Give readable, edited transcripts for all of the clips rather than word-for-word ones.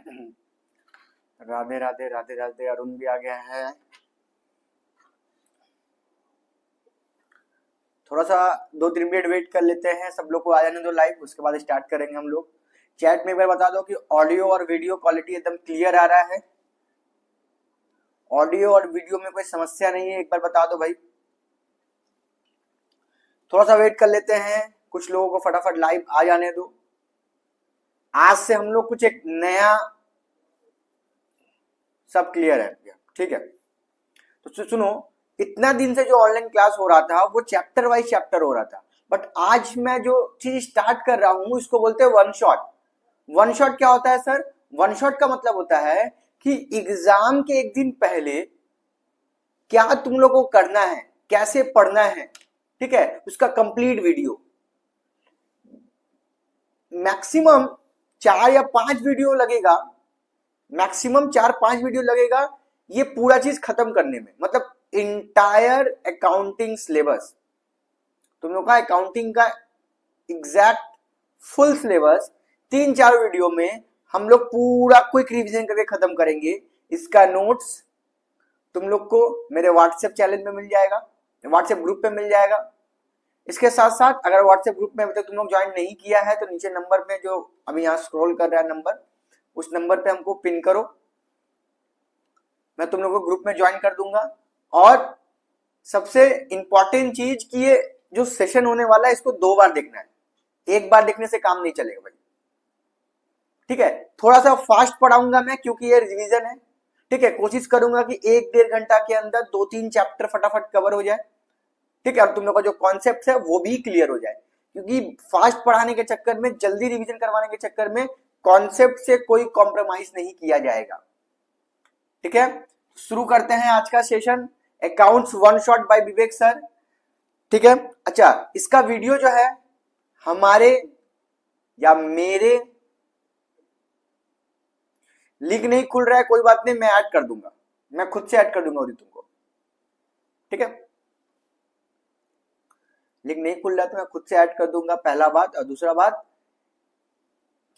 राधे राधे राधे राधे। अरुण भी आ गया है। थोड़ा सा 2-3 मिनट वेट कर लेते हैं, सब लोग को आ जाने दो लाइव, उसके बाद स्टार्ट करेंगे हम लोग। चैट में एक बार बता दो कि ऑडियो और वीडियो क्वालिटी एकदम क्लियर आ रहा है। ऑडियो और वीडियो में कोई समस्या नहीं है, एक बार बता दो भाई। थोड़ा सा वेट कर लेते हैं, कुछ लोगों को फटाफट लाइव आ जाने दो। आज से हम लोग कुछ एक नया, सब क्लियर है, ठीक है। तो सुनो, इतना दिन से जो ऑनलाइन क्लास हो रहा था वो चैप्टर वाइज चैप्टर हो रहा था, बट आज मैं जो चीज स्टार्ट कर रहा हूं इसको बोलते हैं वन शॉट। वन शॉट क्या होता है सर? वन शॉट का मतलब होता है कि एग्जाम के एक दिन पहले क्या तुम लोग को करना है, कैसे पढ़ना है, ठीक है, उसका कंप्लीट वीडियो। मैक्सिमम 4 या 5 वीडियो लगेगा, मैक्सिमम 4-5 वीडियो लगेगा ये पूरा चीज खत्म करने में। मतलब इंटायर अकाउंटिंग सिलेबस, तुम लोग का अकाउंटिंग का एग्जैक्ट फुल सिलेबस 3-4 वीडियो में हम लोग पूरा क्विक रिवीजन करके खत्म करेंगे। इसका नोट्स तुम लोग को मेरे व्हाट्सएप चैनल में मिल जाएगा, व्हाट्सएप ग्रुप पे मिल जाएगा। इसके साथ साथ अगर व्हाट्सएप ग्रुप में अभी तक तुम लोग ज्वाइन नहीं किया है तो नीचे नंबर पे जो अभी यहाँ स्क्रॉल कर रहा है नंबर, उस नंबर पे हमको पिन करो, मैं तुम लोग को ग्रुप में ज्वाइन कर दूंगा। और सबसे इंपॉर्टेंट चीज कि ये जो सेशन होने वाला है इसको 2 बार देखना है, एक बार देखने से काम नहीं चलेगा भाई, ठीक है। थोड़ा सा फास्ट पढ़ाऊंगा मैं क्योंकि ये रिवीजन है, ठीक है। कोशिश करूंगा कि 1-1.5 घंटा के अंदर 2-3 चैप्टर फटाफट कवर हो जाए, ठीक है। और तुम लोग का जो कॉन्सेप्ट है वो भी क्लियर हो जाए, क्योंकि फास्ट पढ़ाने के चक्कर में, जल्दी रिवीजन करवाने के चक्कर में कॉन्सेप्ट से कोई कॉम्प्रोमाइज नहीं किया जाएगा, ठीक है। शुरू करते हैं आज का session, accounts one shot bye विवेक सर, ठीक है। अच्छा, इसका वीडियो जो है हमारे या मेरे लिंक नहीं खुल रहा है, कोई बात नहीं, मैं ऐड कर दूंगा, मैं खुद से ऐड कर दूंगा तुमको, ठीक है। लिंक नहीं खुल रहा तो मैं खुद से ऐड कर दूंगा, पहला बात। और दूसरा बात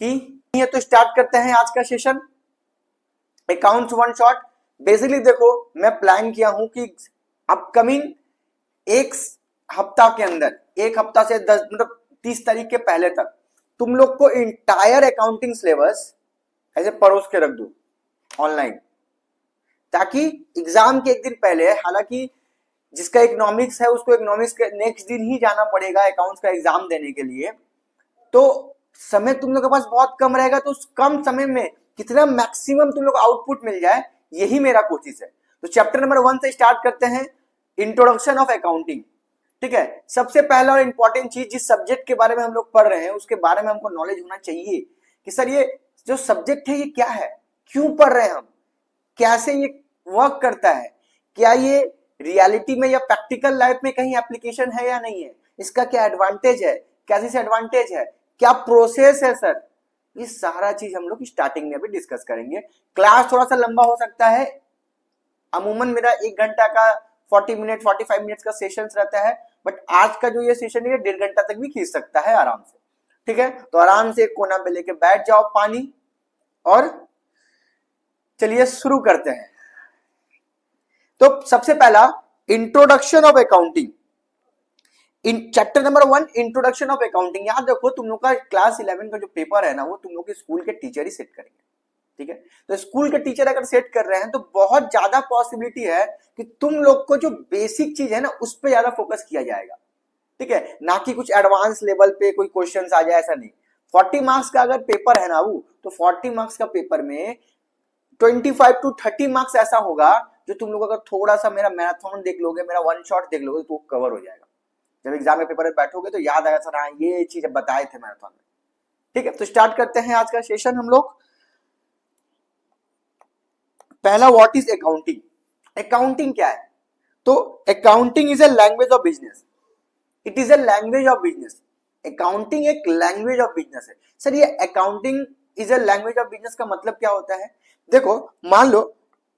कि ये तो स्टार्ट करते हैं आज का session accounts one shot. Basically देखो, मैं प्लान किया हूं कि अपकमिंग एक हफ्ता के अंदर, एक हफ्ता से 10 मतलब 30 तारीख के पहले तक तुम लोग को इंटायर अकाउंटिंग सिलेबस ऐसे परोस के रख दूं ऑनलाइन, ताकि एग्जाम के एक दिन पहले, हालांकि जिसका इकोनॉमिक्स है उसको इकोनॉमिक्स के नेक्स्ट दिन ही जाना पड़ेगा अकाउंट्स का एग्जाम देने के लिए, तो समय तुम लोग के पास बहुत कम रहेगा। तो उस कम समय में कितना मैक्सिमम तुम लोग आउटपुट मिल जाए, यही मेरा कोशिश है। तो चैप्टर नंबर 1 से स्टार्ट करते हैं, इंट्रोडक्शन ऑफ अकाउंटिंग, ठीक है। सबसे पहला और इंपॉर्टेंट चीज, जिस सब्जेक्ट के बारे में हम लोग पढ़ रहे हैं उसके बारे में हमको नॉलेज होना चाहिए कि सर ये जो सब्जेक्ट है ये क्या है, क्यों पढ़ रहे हैं हम, कैसे ये वर्क करता है, क्या ये रियलिटी में या प्रैक्टिकल लाइफ में कहीं एप्लीकेशन है या नहीं है, इसका क्या एडवांटेज है, क्या डिसएडवांटेज है, क्या प्रोसेस है सर, ये सारा चीज हम लोग स्टार्टिंग में अभी डिस्कस करेंगे। क्लास थोड़ा सा लंबा हो सकता है, अमूमन मेरा 1 घंटा का 40 मिनट 45 मिनट का सेशन रहता है, बट आज का जो ये सेशन है 1.5 घंटा तक भी खींच सकता है आराम से, ठीक है। तो आराम से एक कोना पे लेके बैठ जाओ पानी, और चलिए शुरू करते हैं। तो सबसे पहला introduction of accounting, in chapter number 1 introduction of accounting. याद रखो, तुम लोग का क्लास 11 का जो पेपर है ना, वो तुम लोग के स्कूल के टीचर ही सेट करेंगे, ठीक है। तो स्कूल के टीचर अगर सेट कर रहे हैं तो बहुत ज्यादा पॉसिबिलिटी है कि तुम लोग को जो बेसिक चीज है ना उस पर ज्यादा फोकस किया जाएगा, ठीक है, ना कि कुछ एडवांस लेवल पे कोई क्वेश्चंस आ जाए, ऐसा नहीं। 40 मार्क्स का अगर पेपर है ना वो, तो 40 मार्क्स का पेपर में 25 to 30 मार्क्स ऐसा होगा जो तुम लोग अगर थोड़ा सा मेरा मैराथन देख लोगे, मेरा वन शॉट देख लोगे, तो कवर हो जाएगा। जब एग्जाम के पेपर में बैठोगे तो याद आएगा, सर हाँ ये चीज बताए थे मैराथन में, ठीक है। तो स्टार्ट करते हैं आज का सेशन हम लोग। पहला, व्हाट इज अकाउंटिंग। अकाउंटिंग क्या है? तो accounting is a language of business, it is a language of business. Accounting एक लैंग्वेज ऑफ बिजनेस है। सर ये accounting is a language of business का मतलब क्या होता है? देखो, मान लो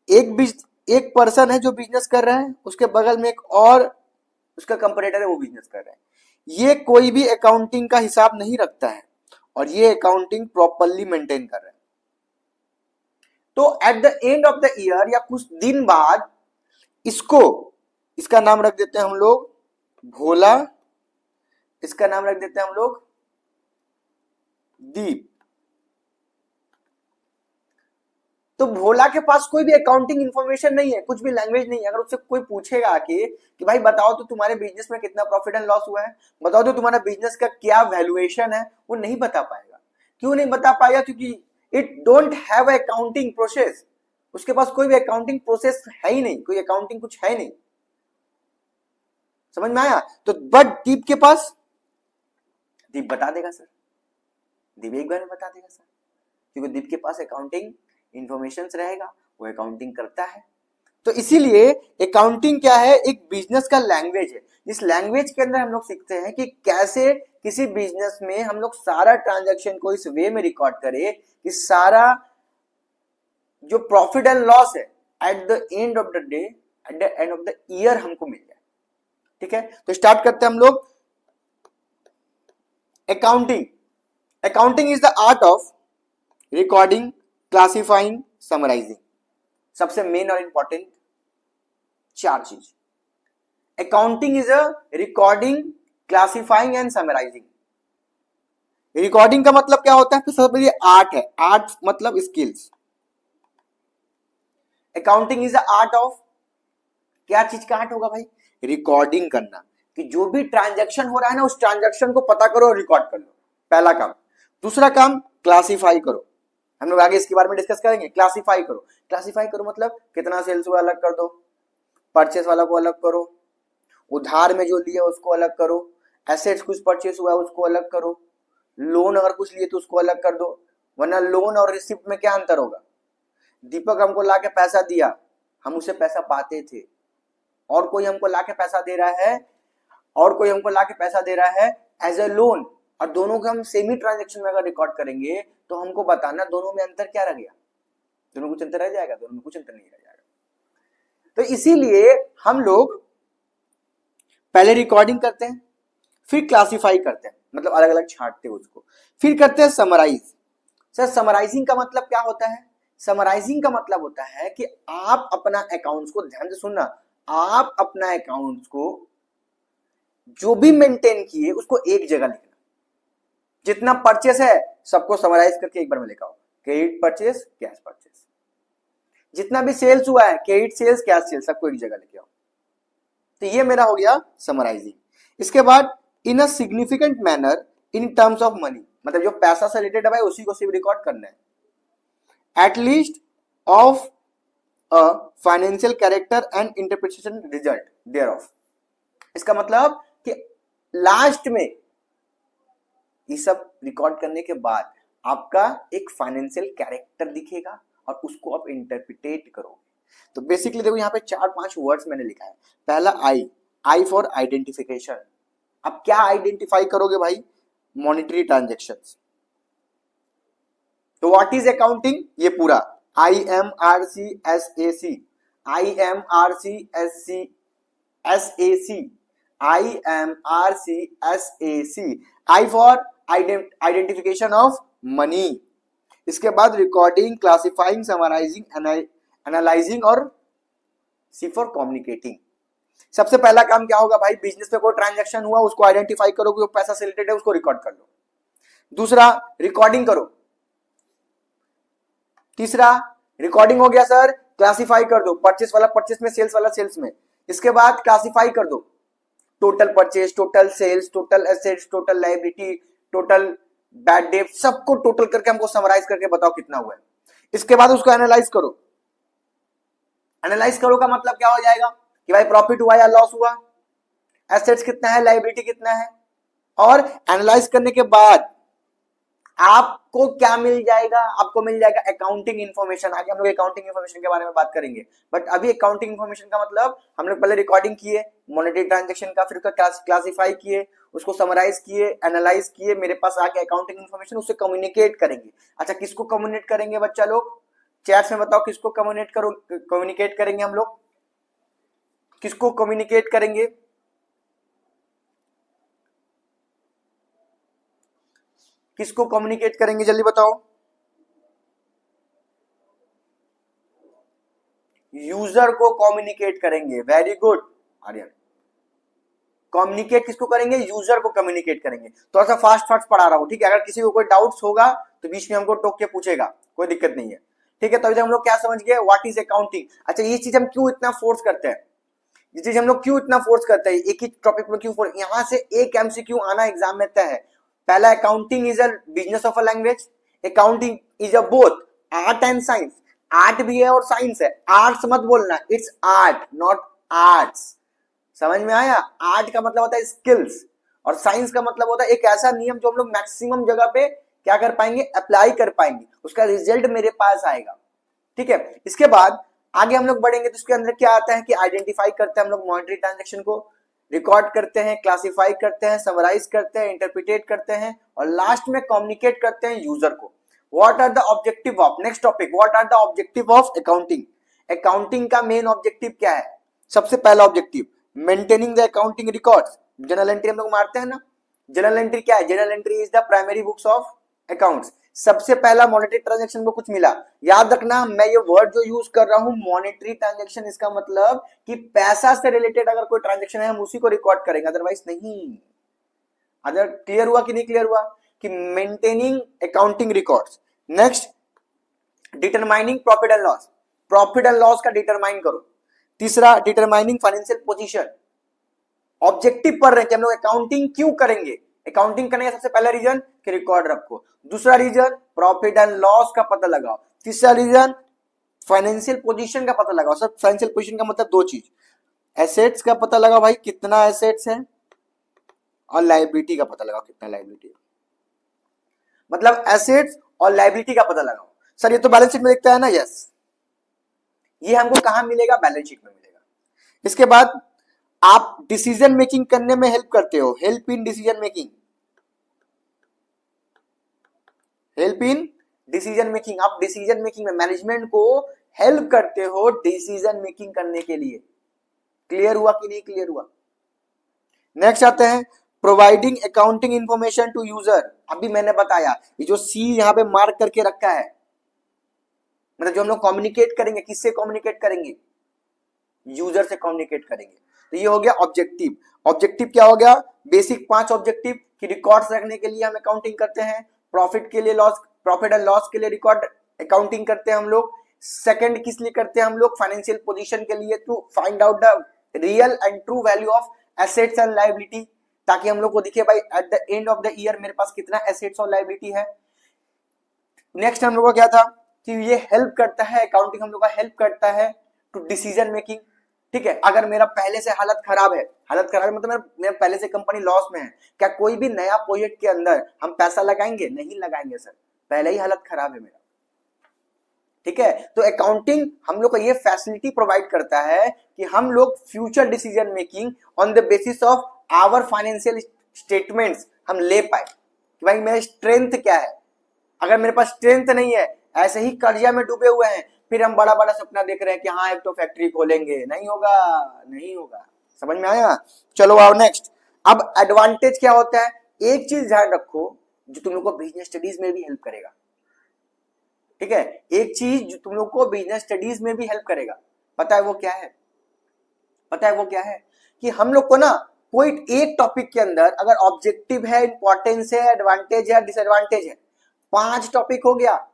एक पर्सन है जो बिजनेस कर रहा है, उसके बगल में एक और उसका कंपटीटर है वो बिजनेस कर रहा है, ये कोई भी अकाउंटिंग का हिसाब नहीं रखता है और ये अकाउंटिंग प्रॉपरली मेंटेन कर रहा है, तो eight the end of the year या कुछ दिन बाद इसका नाम रख देते हैं हम लोग भोला, इसका नाम रख देते हैं हम लोग दीप। तो भोला के पास कोई भी अकाउंटिंग इंफॉर्मेशन नहीं है, कुछ भी लैंग्वेज नहीं है। अगर उससे कोई पूछेगा आके कि भाई बताओ तो तुम्हारे बिजनेस में कितना प्रॉफिट एंड लॉस हुआ है, बताओ तो तुम्हारा बिजनेस का क्या वैल्यूएशन है, वो नहीं बता पाएगा। क्यों नहीं बता पाएगा? क्योंकि it don't have accounting process. उसके पास कोई भी अकाउंटिंग प्रोसेस है ही नहीं, कोई अकाउंटिंग कुछ है नहीं। समझ में आया? तो बट दीप के पास, दीप बता देगा सर, दीप एक बार में बता देगा सर, क्योंकि दीप के पास अकाउंटिंग इंफॉर्मेशन रहेगा, वो अकाउंटिंग करता है। तो इसीलिए अकाउंटिंग क्या है? एक बिजनेस का लैंग्वेज है। इस लैंग्वेज के अंदर हम लोग सीखते हैं कि कैसे किसी बिजनेस में हम लोग सारा ट्रांजैक्शन को इस वे में रिकॉर्ड करें कि सारा जो प्रॉफिट एंड लॉस है eight the end of the day, eight the end of the year हमको मिल जाए। ठीक है, तो स्टार्ट करते हैं हम लोग। Accounting, accounting is the art of recording, classifying, summarising. सबसे मेन और इंपॉर्टेंट चार चीज। Accounting is a recording, classifying and summarising. Recording का मतलब क्या होता है? तो सबसे पहले आर्ट है, आर्ट मतलब skills. Accounting is the art of, क्या चीज का आर्ट होगा भाई? रिकॉर्डिंग करना, कि जो भी ट्रांजैक्शन हो रहा है ना उस ट्रांजैक्शन को पता करो और रिकॉर्ड कर लो, पहला काम। दूसरा काम क्लासिफाई करो, हम लोग आगे इसके बारे में डिस्कस करेंगे। क्लासिफाई करो, क्लासिफाई करो मतलब कितना सेल्स हुआ अलग कर दो, परचेस वाला को अलग करो, उधार में जो लिया उसको अलग करो, एसेट्स कुछ परचेस हुआ उसको अलग करो, लोन अगर कुछ लिए तो उसको अलग कर दो। वरना लोन और रिसिप्ट में क्या अंतर होगा? दीपक हमको लाके पैसा दिया, हम उसे पैसा पाते थे, और कोई हमको लाके पैसा दे रहा है, और कोई हमको लाके पैसा दे रहा है एज ए लोन, और दोनों को हम सेमी ट्रांजेक्शन में अगर रिकॉर्ड करेंगे तो हमको बताना दोनों में अंतर क्या रह गया। दोनों में कुछ अंतर रह जाएगा? दोनों में कुछ अंतर नहीं रह जाएगा। तो इसीलिए हम लोग पहले रिकॉर्डिंग करते हैं, फिर क्लासिफाई करते हैं, मतलब अलग अलग छांटते हैं उसको, फिर करते हैं समराइज। सर समराइजिंग का मतलब क्या होता है? समराइजिंग का मतलब होता है कि आप अपना अकाउंट्स को, ध्यान से सुनना, आप अपना अकाउंट्स को जो भी मेंटेन किए उसको एक जगह लिखना। जितना परचेस है सबको समराइज करके एक बार में लिखा हो, क्रेडिट परचेस, कैश परचेस। जितना भी सेल्स हुआ है, क्रेडिट सेल्स, कैश सेल्स, सबको एक जगह लिखे हो। तो ये मेरा हो गया समराइजिंग। इसके बाद in a significant manner in terms of money, मतलब जो पैसा से रिलेटेड है भाई उसी को सिर्फ रिकॉर्ड करना है। At least of a financial character and interpretation result thereof. इसका मतलब कि लास्ट में ये सब रिकॉर्ड करने के बाद आपका एक फाइनेंशियल कैरेक्टर दिखेगा और उसको आप इंटरप्रिटेट करोगे। तो बेसिकली देखो यहाँ पे 4-5 वर्ड्स मैंने लिखा है। पहला आई फॉर आइडेंटिफिकेशन। अब क्या आइडेंटिफाई करोगे भाई? Monetary transactions. तो व्हाट इज अकाउंटिंग? ये पूरा IMRCSAC, IMRCSAC, I for identification of money. इसके बाद रिकॉर्डिंग, क्लासिफाइंग, समराइजिंग, एनालाइजिंग और सी फॉर कम्युनिकेटिंग। सबसे पहला काम क्या होगा भाई? बिजनेस में कोई ट्रांजैक्शन हुआ उसको आइडेंटिफाई करोगे, वो पैसा से रिलेटेड है उसको रिकॉर्ड कर लो। दूसरा रिकॉर्डिंग करो। तीसरा रिकॉर्डिंग हो गया सर, क्लासिफाई कर दो, परचेस वाला परचेस में, सेल्स वाला सेल्स में। इसके बाद क्लासिफाई कर दो, total purchase, total sales, total assets, total liability, total bad debt, सबको टोटल करके हमको समराइज करके बताओ कितना हुआ है। इसके बाद उसको एनालाइज करो। एनालाइज करो का मतलब क्या हो जाएगा कि भाई प्रॉफिट हुआ या लॉस हुआ, एसेट्स कितना है, लायबिलिटी कितना है, और एनालाइज करने के बाद आपको क्या मिल जाएगा? आपको मिल जाएगा अकाउंटिंग इन्फॉर्मेशन। आगे हम लोग अकाउंटिंग इन्फॉर्मेशन के बारे में बात करेंगे, बट अभी अकाउंटिंग इन्फॉर्मेशन का मतलब हम लोग पहले रिकॉर्डिंग किए मॉनेटरी ट्रांजैक्शन का, फिर उसका क्लासिफाई किए, उसको समराइज किए, एनालाइज किए, मेरे पास आके अकाउंटिंग इन्फॉर्मेशन, उससे कम्युनिकेट करेंगे। अच्छा किसको कम्युनिकेट करेंगे बच्चा लोग? चैट्स में बताओ किसको कम्युनिकेट करेंगे हम लोग? किसको कम्युनिकेट करेंगे? किसको कम्युनिकेट करेंगे जल्दी बताओ। यूजर को कम्युनिकेट करेंगे। Very good Aryan. कम्युनिकेट किसको करेंगे? यूजर को कम्युनिकेट करेंगे। थोड़ा सा फास्ट फास्ट पढ़ा रहा हूं, ठीक है? अगर किसी को कोई डाउट्स होगा तो बीच में हमको टोक के पूछेगा, कोई दिक्कत नहीं है, ठीक है? तो अभी हम लोग क्या समझ गए? What is accounting. अच्छा, ये चीज हम क्यों इतना फोर्स करते हैं? ये चीज हम लोग क्यों इतना फोर्स करते हैं? एक ही टॉपिक में क्यों फोर्स? यहां से एक एमसीक्यू आना एग्जाम में तय है। पहला, accounting is a business of a language. Accounting is a both art and science. Art भी है और साइंस है। आर्ट्स मत बोलना, इट्स आर्ट नॉट आर्ट्स। समझ में आया? आर्ट का मतलब होता है स्किल्स और साइंस का मतलब होता है एक ऐसा नियम जो हम लोग मैक्सिमम जगह पे क्या कर पाएंगे? अप्लाई कर पाएंगे, उसका रिजल्ट मेरे पास आएगा, ठीक है? इसके बाद आगे हम लोग बढ़ेंगे तो इसके अंदर क्या आता है कि आइडेंटिफाई करते हैं हम लोग मॉनेटरी ट्रांजैक्शन को, रिकॉर्ड करते हैं, क्लासिफाई करते हैं, समराइज करते हैं, इंटरप्रिटेट करते हैं और लास्ट में कम्युनिकेट करते हैं यूजर को। What are the objective of, next topic, what are the objective of accounting. Accounting का मेन ऑब्जेक्टिव क्या है? सबसे पहला objective, maintaining the accounting records. Journal entry हम लोग मारते हैं ना, जर्नल एंट्री क्या है? Journal entry is the primary books of accounts. सबसे पहला मॉनेटरी ट्रांजैक्शन को कुछ मिला, याद रखना मैं ये वर्ड जो यूज कर रहा हूं मॉनेटरी ट्रांजैक्शन, इसका मतलब कि पैसा से रिलेटेड अगर कोई ट्रांजैक्शन है हम उसी को रिकॉर्ड करेंगे, अदरवाइज नहीं। अगर क्लियर हुआ कि नहीं क्लियर हुआ? कि maintaining accounting records. Next, determining profit and loss. Profit and loss का डिटरमाइन करो। तीसरा, डिटरमाइनिंग फाइनेंशियल पोजीशन। ऑब्जेक्टिव पढ़ रहे हैं कि हम लोग अकाउंटिंग क्यों करेंगे। अकाउंटिंग करने का सबसे पहला रीजन कि रिकॉर्ड रखो। दूसरा रीजन प्रॉफिट एंड लॉस का पता लगाओ। तीसरा रीजन फाइनेंशियल पोजीशन का पता लगाओ। सब फाइनेंशियल पोजीशन का मतलब दो चीज, एसेट्स का पता लगाओ भाई कितना एसेट्स है, और लायबिलिटी का पता लगाओ कितना लायबिलिटी है। मतलब एसेट्स और लायबिलिटी का पता लगाओ। सर ये तो बैलेंस शीट में दिखता है ना? यस, ये हमको कहां मिलेगा? बैलेंस शीट में मिलेगा। इसके बाद आप डिसीजन मेकिंग करने में हेल्प करते हो, help in decision making. Help in decision making, आप डिसीजन मेकिंग में मैनेजमेंट को हेल्प करते हो डिसीजन मेकिंग करने के लिए। क्लियर हुआ कि नहीं क्लियर हुआ? नेक्स्ट आते हैं providing accounting information to user. अभी मैंने बताया ये जो सी यहां पे मार्क करके रखा है, मतलब जो हम लोग कम्युनिकेट करेंगे, किससे कम्युनिकेट करेंगे? यूजर से कम्युनिकेट करेंगे। तो ये हो गया ऑब्जेक्टिव। ऑब्जेक्टिव क्या हो गया? बेसिक 5 ऑब्जेक्टिव कि रिकॉर्ड्स रखने के लिए हम अकाउंटिंग करते हैं, प्रॉफिट के लिए लॉस, प्रॉफिट एंड लॉस के लिए रिकॉर्ड अकाउंटिंग करते हैं हम लोग। सेकंड किस लिए करते हैं हम लोग? फाइनेंशियल पोजीशन के लिए, to find out the real and true value of assets and liability, ताकि हम लोग को दिखे भाई at the end of the year मेरे पास कितना एसेट्स और लायबिलिटी है। नेक्स्ट हम लोग का क्या था कि ये हेल्प करता है, अकाउंटिंग हम लोग का हेल्प करता है टू डिसीजन मेकिंग, ठीक है? अगर मेरा पहले से हालत खराब है, हालत खराब है मतलब मेरा पहले से कंपनी लॉस में है, क्या कोई भी नया प्रोजेक्ट के अंदर हम पैसा लगाएंगे? नहीं लगाएंगे सर, पहले ही हालत खराब है मेरा, ठीक है? तो अकाउंटिंग हम लोग को ये फैसिलिटी प्रोवाइड करता है कि हम लोग future decision making on the basis of our financial statements हम ले पाए कि भाई मेरा स्ट्रेंथ क्या है। अगर मेरे पास स्ट्रेंथ नहीं है, ऐसे ही कर्जा में डूबे हुए हैं, फिर हम बड़ा बड़ा सपना देख रहे हैं कि हाँ एक तो फैक्ट्री खोलेंगे, नहीं होगा, नहीं होगा। समझ में आया? चलो आओ नेक्स्ट। अब एडवांटेज क्या होता है? एक चीज ध्यान रखो जो तुम लोग को बिजनेस स्टडीज में भी हेल्प करेगा, ठीक है? एक चीज जो तुम लोग को बिजनेस स्टडीज में भी हेल्प करेगा, पता है वो क्या है? पता है वो क्या है? कि हम लोग को ना कोई एक टॉपिक के अंदर अगर ऑब्जेक्टिव है, इंपॉर्टेंस है, एडवांटेज है, डिसएडवांटेज है, 5 टॉपिक हो गया,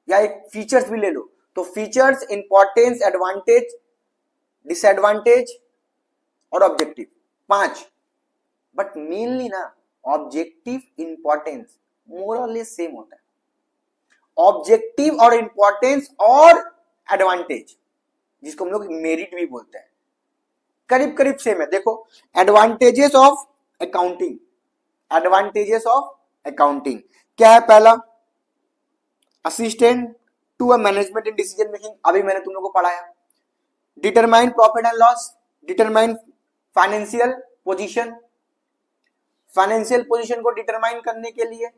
या एक फीचर्स भी ले लो तो फीचर्स, इंपॉर्टेंस, एडवांटेज, डिसएडवांटेज और ऑब्जेक्टिव, 5। बट मेनली ना ऑब्जेक्टिव इंपॉर्टेंस मोर और लेस सेम होता है। ऑब्जेक्टिव और इंपॉर्टेंस और एडवांटेज, जिसको हम लोग मेरिट भी बोलते हैं, करीब करीब सेम है। देखो advantages of accounting, advantages of accounting क्या है? पहला, assistant to a management in decision making, अभी मैंने तुम लोगों को पढ़ाया। Determine profit and loss, determine financial position, financial position को डिटरमाइन करने के लिए।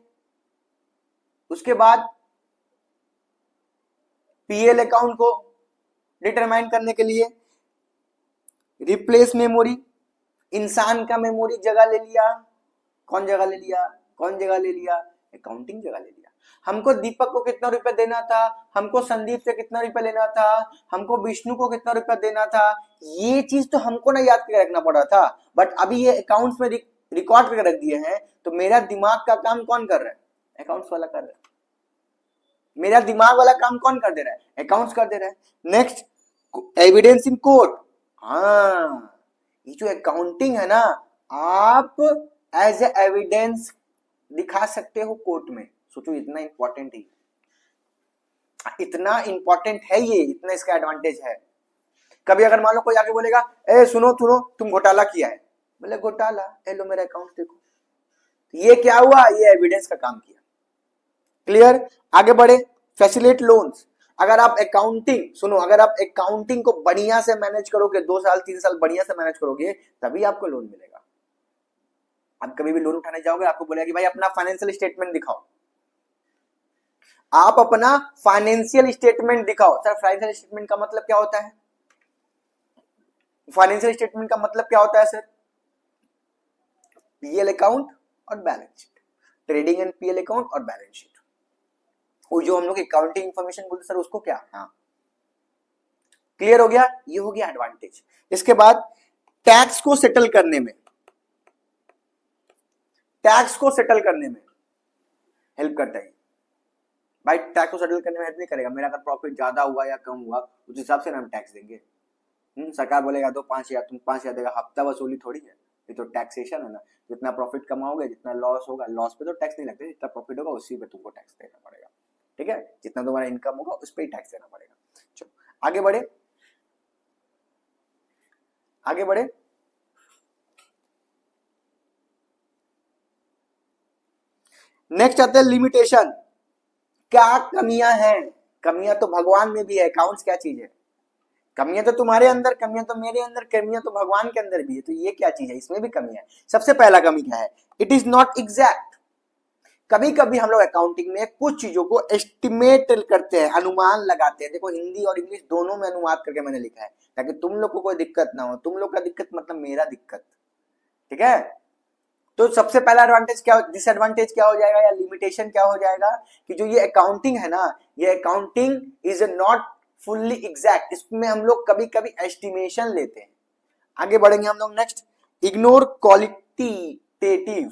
उसके बाद पीएल अकाउंट को डिटरमाइन करने के लिए। रिप्लेस मेमोरी, इंसान का मेमोरी जगह ले लिया, कौन जगह ले लिया? कौन जगह ले लिया? अकाउंटिंग जगह ले लिया। हमको दीपक को कितना रुपया देना था, हमको संदीप से कितना रुपया लेना था, हमको विष्णु को कितना रुपया देना था, ये चीज तो हमको ना याद करके रखना पड़ा था, बट अभी ये अकाउंट्स में रिकॉर्ड करके रख दिए हैं, तो मेरा दिमाग का काम कौन कर रहा है? अकाउंट्स वाला कर रहा है। मेरा दिमाग वाला काम कौन कर दे रहा है? अकाउंट्स कर दे रहा है। Next, evidence in court. हाँ, ये जो अकाउंटिंग है ना, आप एज ए एविडेंस दिखा सकते हो कोर्ट में। सोचो इतना इंपॉर्टेंट है, इतना इंपॉर्टेंट है ये, इतना इसका एडवांटेज है। कभी अगर मान लो कोई आके बोलेगा, ए सुनो सुनो तुम घोटाला किया है, बोले घोटाला, ए लो मेरा अकाउंट देखो, तो ये क्या हुआ? ये एविडेंस का काम किया। क्लियर? आगे बढ़े, फैसिलिटेट लोन्स। अगर आप अकाउंटिंग, सुनो, अगर आप अकाउंटिंग को बढ़िया से मैनेज करोगे, 2 साल 3 साल बढ़िया से मैनेज करोगे, तभी आपको लोन मिलेगा। आप कभी भी लोन उठाने जाओगे, आपको बोलेगा कि भाई अपना फाइनेंशियल स्टेटमेंट दिखाओ, आप अपना फाइनेंशियल स्टेटमेंट दिखाओ। सर फाइनेंशियल स्टेटमेंट का मतलब क्या होता है? फाइनेंशियल स्टेटमेंट का मतलब क्या होता है सर? पीएल अकाउंट और balance sheet, trading and PL account और बैलेंस शीट, वो जो हम लोग अकाउंटिंग इंफॉर्मेशन बोलते सर उसको क्या? हाँ, क्लियर हो गया? ये हो गया एडवांटेज। इसके बाद टैक्स को सेटल करने में, टैक्स को सेटल करने में हेल्प करता है भाई। टैक्स को सेटल करने में हेल्प नहीं करेगा, मेरा अगर प्रॉफिट ज्यादा हुआ या कम हुआ उस हिसाब से ना हम टैक्स देंगे। सरकार बोलेगा दो 5,000, तुम 5,000 देगा, हफ्ता वसूली थोड़ी है, ये तो टैक्सेशन है ना। जितना प्रॉफिट कमाओगे, जितना लॉस होगा, लॉस पे तो टैक्स नहीं लगता, जितना प्रॉफिट होगा उसी पे तुमको टैक्स देना पड़ेगा। ठीक है, जितना तुम्हारा इनकम होगा उस पर ही टैक्स देना पड़ेगा। चलो आगे बढ़े, आगे बढ़े। नेक्स्ट आते हैं लिमिटेशन। क्या कमियां हैं? कमियां तो भगवान में भी है, अकाउंट्स क्या चीज है? कमियां तो तुम्हारे अंदर, कमियां तो मेरे अंदर, कमियां तो भगवान के अंदर भी है, तो ये क्या चीज है? इसमें भी कमियां है। सबसे पहला कमी क्या है? It is not exact. कभी कभी हम लोग अकाउंटिंग में कुछ चीजों को एस्टिमेट करते हैं, अनुमान लगाते हैं। देखो हिंदी और इंग्लिश दोनों में अनुवाद करके मैंने लिखा है, ताकि तुम लोग को कोई दिक्कत ना हो। तुम लोग का दिक्कत मतलब मेरा दिक्कत, ठीक है? तो सबसे पहला एडवांटेज क्या, डिसएडवांटेज क्या हो जाएगा या लिमिटेशन क्या हो जाएगा? कि जो ये अकाउंटिंग है ना, ये accounting is not fully exact. इसमें हम लोग कभी कभी एस्टिमेशन लेते हैं। आगे बढ़ेंगे हम लोग। Next, ignore qualitative,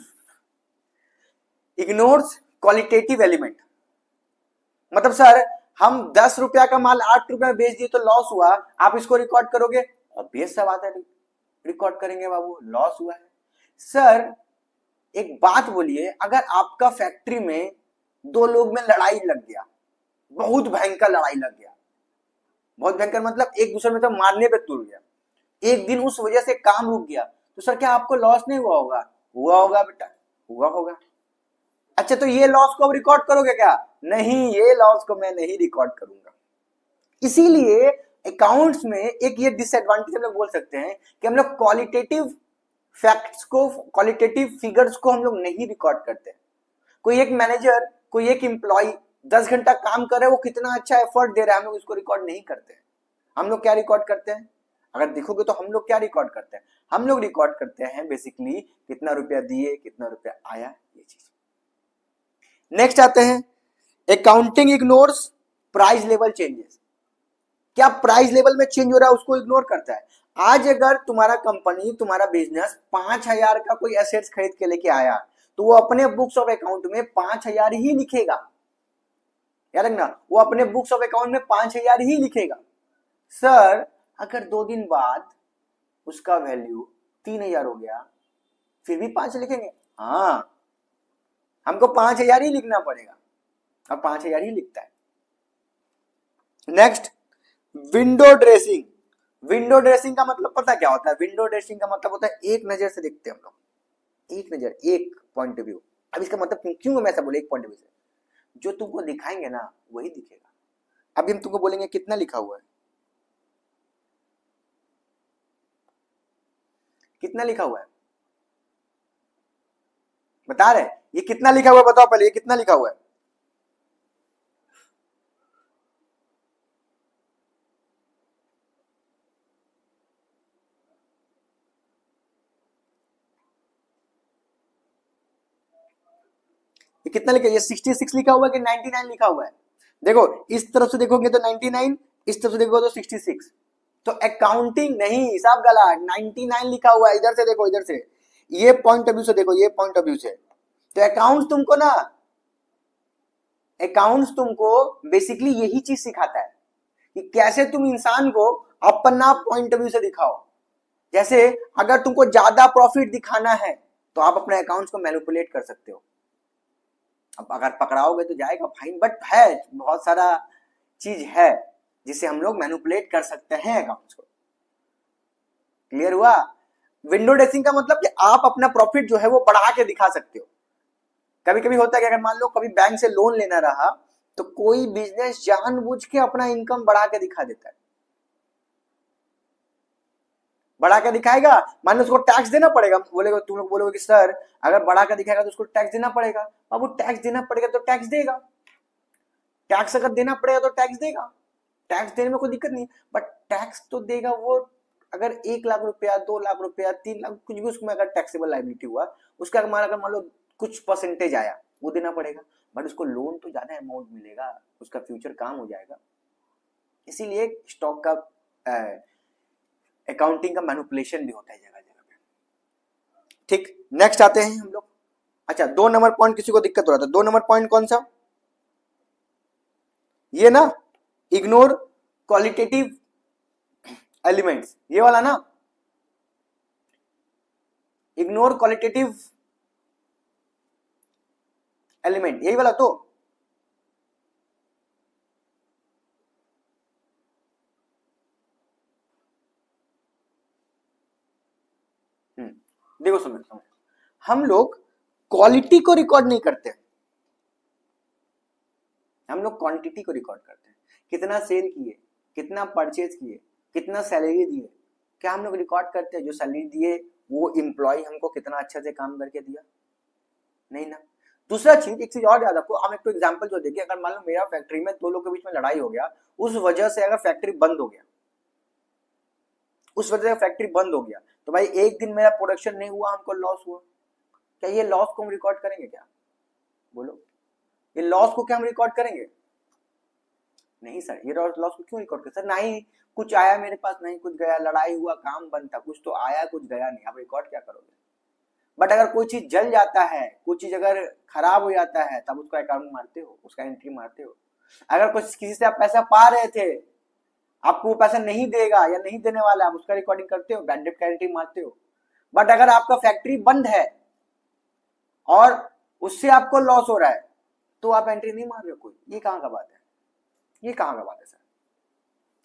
ignores qualitative element. मतलब सर हम 10 रुपया का माल 8 रुपया में बेच दिए तो लॉस हुआ, आप इसको रिकॉर्ड करोगे? ऑब्वियस सा बात है, रिकॉर्ड करेंगे बाबू, लॉस हुआ है। सर एक बात बोलिए, अगर आपका फैक्ट्री में 2 लोग में लड़ाई लग गया, बहुत भयंकर लड़ाई लग गया, बहुत भयंकर मतलब एक दूसरे में तो मारने पे तुल गया, एक दिन उस वजह से काम रुक गया, तो सर क्या आपको लॉस नहीं हुआ होगा? हुआ होगा बेटा, हुआ होगा। अच्छा तो ये लॉस को अब रिकॉर्ड करोगे क्या? नहीं, ये लॉस को मैं नहीं रिकॉर्ड करूंगा। इसीलिए अकाउंट्स में एक ये डिसएडवांटेज हम लोग बोल सकते हैं कि हम लोग क्वालिटेटिव फैक्ट्स को, क्वालिटेटिव फिगर्स को हम लोग नहीं रिकॉर्ड करते। कोई एक मैनेजर, कोई एक एम्प्लॉय 10 घंटा काम कर रहा है, वो कितना अच्छा एफर्ट दे रहा है, हम लोग इसको रिकॉर्ड नहीं करते। हम लोग क्या रिकॉर्ड करते हैं? अगर देखोगे तो हम लोग क्या रिकॉर्ड करते हैं? हम लोग रिकॉर्ड करते हैं बेसिकली कितना रुपया दिए, कितना रुपया आया, ये चीज। नेक्स्ट आते हैं, accounting ignores price level changes. क्या प्राइस लेवल में चेंज हो रहा है उसको इग्नोर करता है? आज अगर तुम्हारा कंपनी, तुम्हारा बिजनेस 5,000 का कोई एसेट्स खरीद के लेके आया, तो वो अपने बुक्स ऑफ अकाउंट में 5,000 ही लिखेगा। याद रखना, वो अपने बुक्स ऑफ अकाउंट में 5,000 ही लिखेगा। सर अगर 2 दिन बाद उसका वैल्यू 3,000 हो गया, फिर भी 5 लिखेंगे? हाँ, हमको 5,000 ही लिखना पड़ेगा, अब 5,000 ही लिखता है। Next, window dressing. Window dressing का मतलब पता क्या होता है? विंडो ड्रेसिंग का मतलब होता है एक नजर से देखते हैं हम लोग, एक नजर, एक पॉइंट ऑफ व्यू। अब इसका मतलब क्यों मैं ऐसा बोले एक पॉइंट ऑफ व्यू से? जो तुमको दिखाएंगे ना वही दिखेगा। अभी हम तुमको बोलेंगे कितना लिखा हुआ है, कितना लिखा हुआ है, बता रहे ये कितना लिखा हुआ है? बताओ पहले ये कितना लिखा हुआ है? ये कितना लिखा है, ये 66 लिखा हुआ है कि 99 लिखा हुआ है? देखो इस तरफ से देखोगे तो 99, इस तरफ से देखोगे तो 66, तो अकाउंटिंग नहीं, सब गलत, 99 लिखा हुआ है। इधर से देखो, इधर से, ये पॉइंट ऑफ व्यू से देखो, ये पॉइंट ऑफ व्यू से। तो अकाउंट्स तुमको ना, अकाउंट्स तुमको बेसिकली यही चीज सिखाता है कि कैसे तुम इंसान को अपना पॉइंट ऑफ व्यू से दिखाओ। जैसे अगर तुमको ज्यादा प्रॉफिट दिखाना है तो आप अपने अकाउंट्स को मैनिपुलेट कर सकते हो। अब अगर पकड़ाओगे तो जाएगा फाइन, बट है बहुत सारा चीज है जिसे हम लोग मैनिपुलेट कर सकते हैं अकाउंट्स को। क्लियर हुआ? विंडो ड्रेसिंग का मतलब कि आप अपना प्रॉफिट जो है वो बढ़ा के दिखा सकते हो। कभी कभी होता है कि अगर मान लो कभी बैंक से लोन लेना रहा तो कोई बिजनेस जानबूझ के अपना इनकम बढ़ा के दिखा देता है। बढ़ा के दिखाएगा, मान लो उसको टैक्स देना पड़ेगा, बोलेगा, तुम लोग बोलोगे कि सर अगर बढ़ा के दिखाएगा तो उसको टैक्स देना पड़ेगा। अब वो टैक्स देना पड़ेगा तो टैक्स देगा, टैक्स अगर देना पड़ेगा तो टैक्स देगा, टैक्स देने में कोई दिक्कत नहीं, बट टैक्स तो देगा वो अगर 1 लाख रुपया, 2 लाख रुपया, 3 लाख, कुछ भी उसमें अगर टैक्सेबल लायबिलिटी हुआ, उसका अगर मान लो कुछ परसेंटेज आया वो देना पड़ेगा, बट उसको लोन तो ज्यादा अमाउंट मिलेगा, उसका फ्यूचर काम हो जाएगा। इसीलिए स्टॉक का अकाउंटिंग का मैनिपुलेशन भी होता है जगह जगह पे। ठीक, नेक्स्ट आते हैं हम लोग। अच्छा, 2 नंबर पॉइंट किसी को दिक्कत हो रहा था, 2 नंबर पॉइंट कौन सा? ये ना, इग्नोर क्वालिटेटिव एलिमेंट्स, ये वाला ना, इग्नोर क्वालिटेटिव एलिमेंट, यही वाला तो। देखो समझ, हम लोग क्वालिटी को रिकॉर्ड नहीं करते, हम लोग क्वांटिटी को रिकॉर्ड करते हैं। कितना सेल किए, कितना परचेज किए, कितना सैलरी दिए, क्या हम लोग रिकॉर्ड करते हैं? जो सैलरी दिए वो एम्प्लॉय हमको कितना अच्छे से काम करके दिया? नहीं ना। दूसरा चीज, एक चीज और याद रखो, हम एक तो एग्जांपल जो देखिए, अगर मान लो मेरा फैक्ट्री में 2 लोग के बीच में लड़ाई हो गया, उस वजह से अगर फैक्ट्री बंद हो गया, उस वजह से फैक्ट्री बंद हो गया, तो भाई एक दिन मेरा प्रोडक्शन नहीं हुआ, हमको लॉस हुआ, क्या ये लॉस को हम रिकॉर्ड करेंगे? क्या बोलो, ये लॉस को क्या हम रिकॉर्ड करेंगे? नहीं सर, ये लॉस को क्यों रिकॉर्ड करें सर? नहीं कुछ आया मेरे पास, नहीं कुछ गया, लड़ाई हुआ, काम बंद था, कुछ तो आया कुछ गया नहीं, आप रिकॉर्ड क्या करोगे? बट अगर कोई चीज जल जाता है, कोई चीज अगर खराब हो जाता है, तब उसका अकाउंट मारते हो, उसका एंट्री मारते हो। अगर कुछ किसी से आप पैसा पा रहे थे, आपको वो पैसा नहीं देगा या नहीं देने वाला, आप उसका रिकॉर्डिंग करते हो, बैड डेट का एंट्री मारते हो। बट अगर आपका फैक्ट्री बंद है और उससे आपको लॉस हो रहा है, तो आप एंट्री नहीं मार रहे हो कोई, ये कहां का बात है? ये कहां का बात है सर?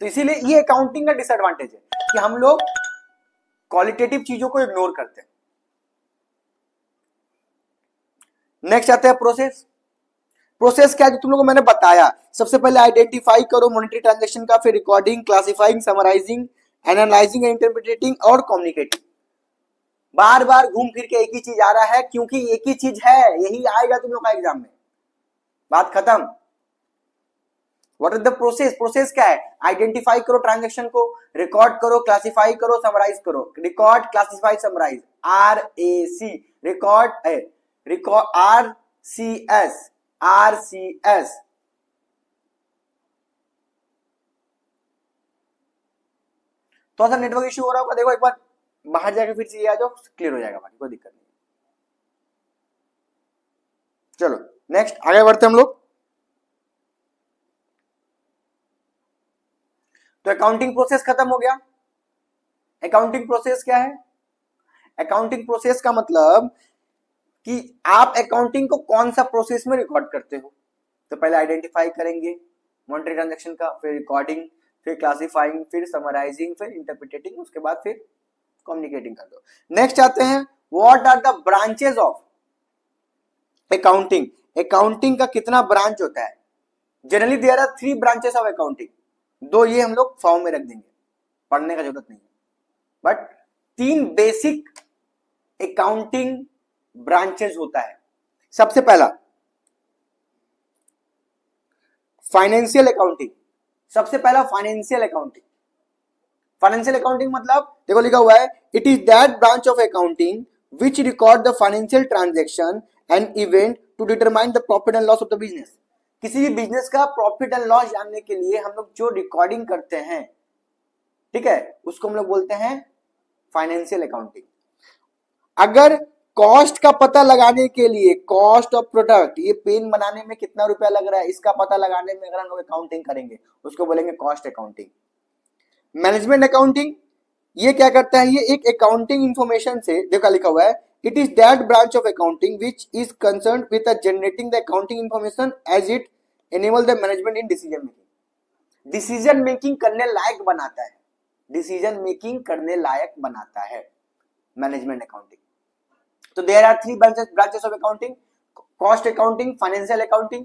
तो इसीलिए ये अकाउंटिंग का डिसएडवांटेज है कि हम लोग क्वालिटेटिव चीजों को इग्नोर करते हैं। नेक्स्ट आता है प्रोसेस। प्रोसेस क्या है, जो तुम लोगों को मैंने बताया, सबसे पहले आइडेंटिफाई करो मॉनेटरी ट्रांजैक्शन का, फिर recording, classifying, summarising, analysing, interpreting और कम्युनिकेटिंग। बार बार घूम फिर के एक ही चीज आ रहा है, क्योंकि एक ही चीज है, यही आएगा तुम लोग का एग्जाम में, बात खत्म। What is the process? Process क्या है? आइडेंटिफाई करो ट्रांजैक्शन को, रिकॉर्ड करो, क्लासिफाई करो, समराइज करो। Record, classify, summarise, RAC, record है, रिकॉर्ड, RCS, RCS। तो ऐसा नेटवर्क इश्यू हो रहा होगा, देखो एक बार बाहर जाके फिर से आ जाओ, क्लियर हो जाएगा, बाकी कोई दिक्कत नहीं। चलो नेक्स्ट आगे बढ़ते हम लोग। तो अकाउंटिंग प्रोसेस खत्म हो गया। अकाउंटिंग प्रोसेस क्या है? अकाउंटिंग प्रोसेस का मतलब कि आप अकाउंटिंग को कौन सा प्रोसेस में रिकॉर्ड करते हो। तो पहले आइडेंटिफाई करेंगे मॉनेटरी ट्रांजैक्शन का, फिर रिकॉर्डिंग, फिर क्लासिफाइंग, फिर समराइजिंग, फिर इंटरप्रिटेटिंग, उसके बाद फिर कम्युनिकेटिंग कर दो। नेक्स्ट आते हैं, what are the branches of accounting. Accounting का कितना ब्रांच होता है? Generally there are 3 branches of accounting. 2 ये हम लोग फॉर्म में रख देंगे, पढ़ने का जरूरत नहीं है, बट 3 बेसिक अकाउंटिंग ब्रांचेस होता है। सबसे पहला फाइनेंशियल अकाउंटिंग, सबसे पहला फाइनेंशियल अकाउंटिंग। फाइनेंशियल अकाउंटिंग मतलब देखो लिखा हुआ है, it is that branch of accounting which record the financial transaction and event to determine the profit and loss of the business. किसी भी बिजनेस का प्रॉफिट एंड लॉस जानने के लिए हम लोग जो रिकॉर्डिंग करते हैं, ठीक है, उसको हम लोग बोलते हैं फाइनेंशियल अकाउंटिंग। अगर कॉस्ट का पता लगाने के लिए, कॉस्ट ऑफ प्रोडक्ट, ये पेन बनाने में कितना रुपया लग रहा है, इसका पता लगाने में अगर हम लोग अकाउंटिंग करेंगे उसको बोलेंगे कॉस्ट अकाउंटिंग। मैनेजमेंट अकाउंटिंग ये क्या करता है, ये एक अकाउंटिंग इंफॉर्मेशन से, देखो लिखा हुआ है, it is that branch of accounting which is concerned with generating the accounting information as it enable the management in decision making. Decision making करने लायक बनाता है, डिसीजन मेकिंग करने लायक बनाता है मैनेजमेंट अकाउंटिंग। तो there are 3 branches of accounting, cost accounting, financial accounting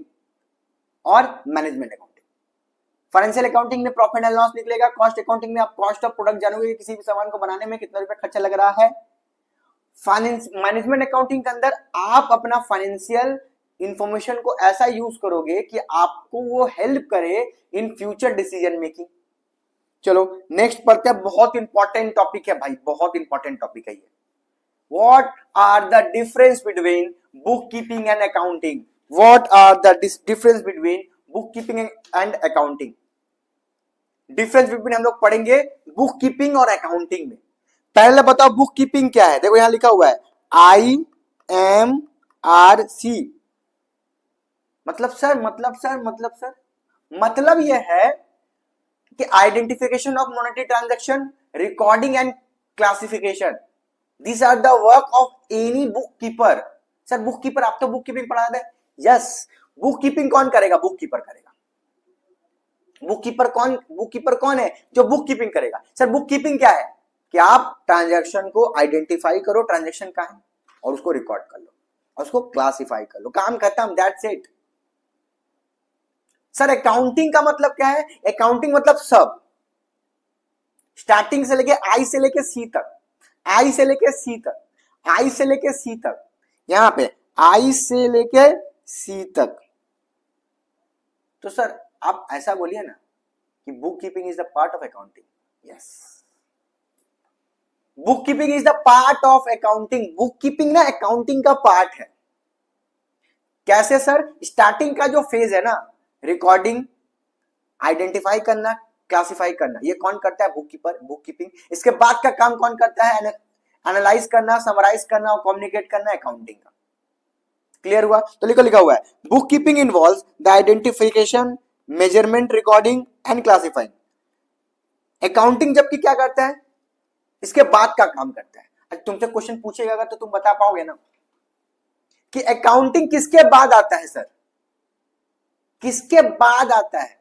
और मैनेजमेंट अकाउंटिंग। फाइनेंशियल अकाउंटिंग में प्रॉफिट एंड लॉस निकलेगा, कॉस्ट अकाउंटिंग में आप कॉस्ट ऑफ प्रोडक्ट जानोगे, किसी भी सामान को बनाने में कितना रुपया खर्चा लग रहा है। मैनेजमेंट अकाउंटिंग के अंदर आप अपना फाइनेंशियल इंफॉर्मेशन को ऐसा यूज करोगे कि आपको वो हेल्प करे इन फ्यूचर डिसीजन मेकिंग। चलो नेक्स्ट पढ़ते हैं, बहुत इंपॉर्टेंट टॉपिक है भाई, बहुत इंपॉर्टेंट टॉपिक है ये। What are the difference between bookkeeping and accounting? What are the difference between bookkeeping and accounting? Difference between हम लोग पढ़ेंगे बुक कीपिंग और अकाउंटिंग में। पहले बताओ बुक कीपिंग क्या है, देखो यहां लिखा हुआ है IMRC। मतलब यह है कि identification of monetary transaction, recording and classification, These are the work of any bookkeeper। Sir bookkeeper, आप तो बुक कीपिंग पढ़ा दे। यस, बुक कीपिंग कौन करेगा? बुककीपर करेगा। बुककीपर कौन है? जो बुक कीपिंग करेगा। सर बुक कीपिंग क्या है? कि आप ट्रांजैक्शन को आइडेंटिफाई करो, ट्रांजैक्शन का है, और उसको रिकॉर्ड कर लो और उसको क्लासिफाई कर लो, काम खत्म, दैट्स इट। सर अकाउंटिंग का मतलब क्या है? अकाउंटिंग मतलब सब, स्टार्टिंग से लेके आई से लेके सी तक, आई से लेके सी तक, आई से लेके सी तक, यहां पे आई से लेके सी तक। तो सर आप ऐसा बोलिए ना कि book keeping is the part of accounting. Yes, book keeping is the part of accounting. Book keeping ना अकाउंटिंग का पार्ट है। कैसे सर? स्टार्टिंग का जो फेज है ना, रिकॉर्डिंग, आइडेंटिफाई करना, क्लासिफाई करना, ये कौन करता है? Bookkeeper, book keeping. इसके बाद का काम कौन करता है? एनालाइज करना, समराइज करना और कम्युनिकेट करना, अकाउंटिंग का। क्लियर हुआ? तो लिखा हुआ है book keeping involves the identification, measurement, recording and classifying. Accounting जबकि क्या करता है? इसके बाद का काम करता है। अच्छा तुमसे क्वेश्चन पूछेगा अगर तो तुम बता पाओगे ना कि अकाउंटिंग किसके बाद आता है? सर किसके बाद आता है?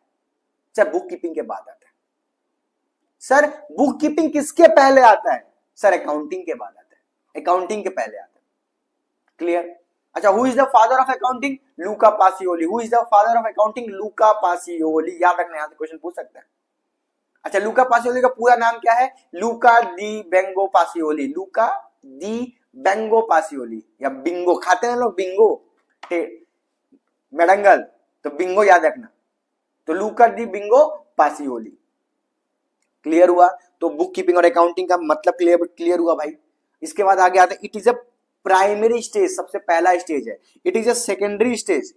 सर बुक कीपिंग के बाद आता है। सर बुक कीपिंग किसके पहले आता है? सर अकाउंटिंग के बाद आता है, अकाउंटिंग के पहले आता है। क्लियर? अच्छा, who is the father of accounting? Luca Pacioli. Who is the father of accounting? Luca Pacioli. याद रखना, यहां से क्वेश्चन पूछ सकते हैं। अच्छा, लूका पासियोली का पूरा नाम क्या है? लूका दी बेंगो पासियोली। लूका दी बेंगो पासियोली, या बिंगो खाते हैं लोग, बिंगो मेडंगल, तो बिंगो याद रखना। तो लूका दी बिंगो पासियोली। क्लियर हुआ? तो बुक कीपिंग और अकाउंटिंग का मतलब क्लियर हुआ भाई। इसके बाद आगे आता है it is a primary stage, सबसे पहला स्टेज है। It is a secondary stage,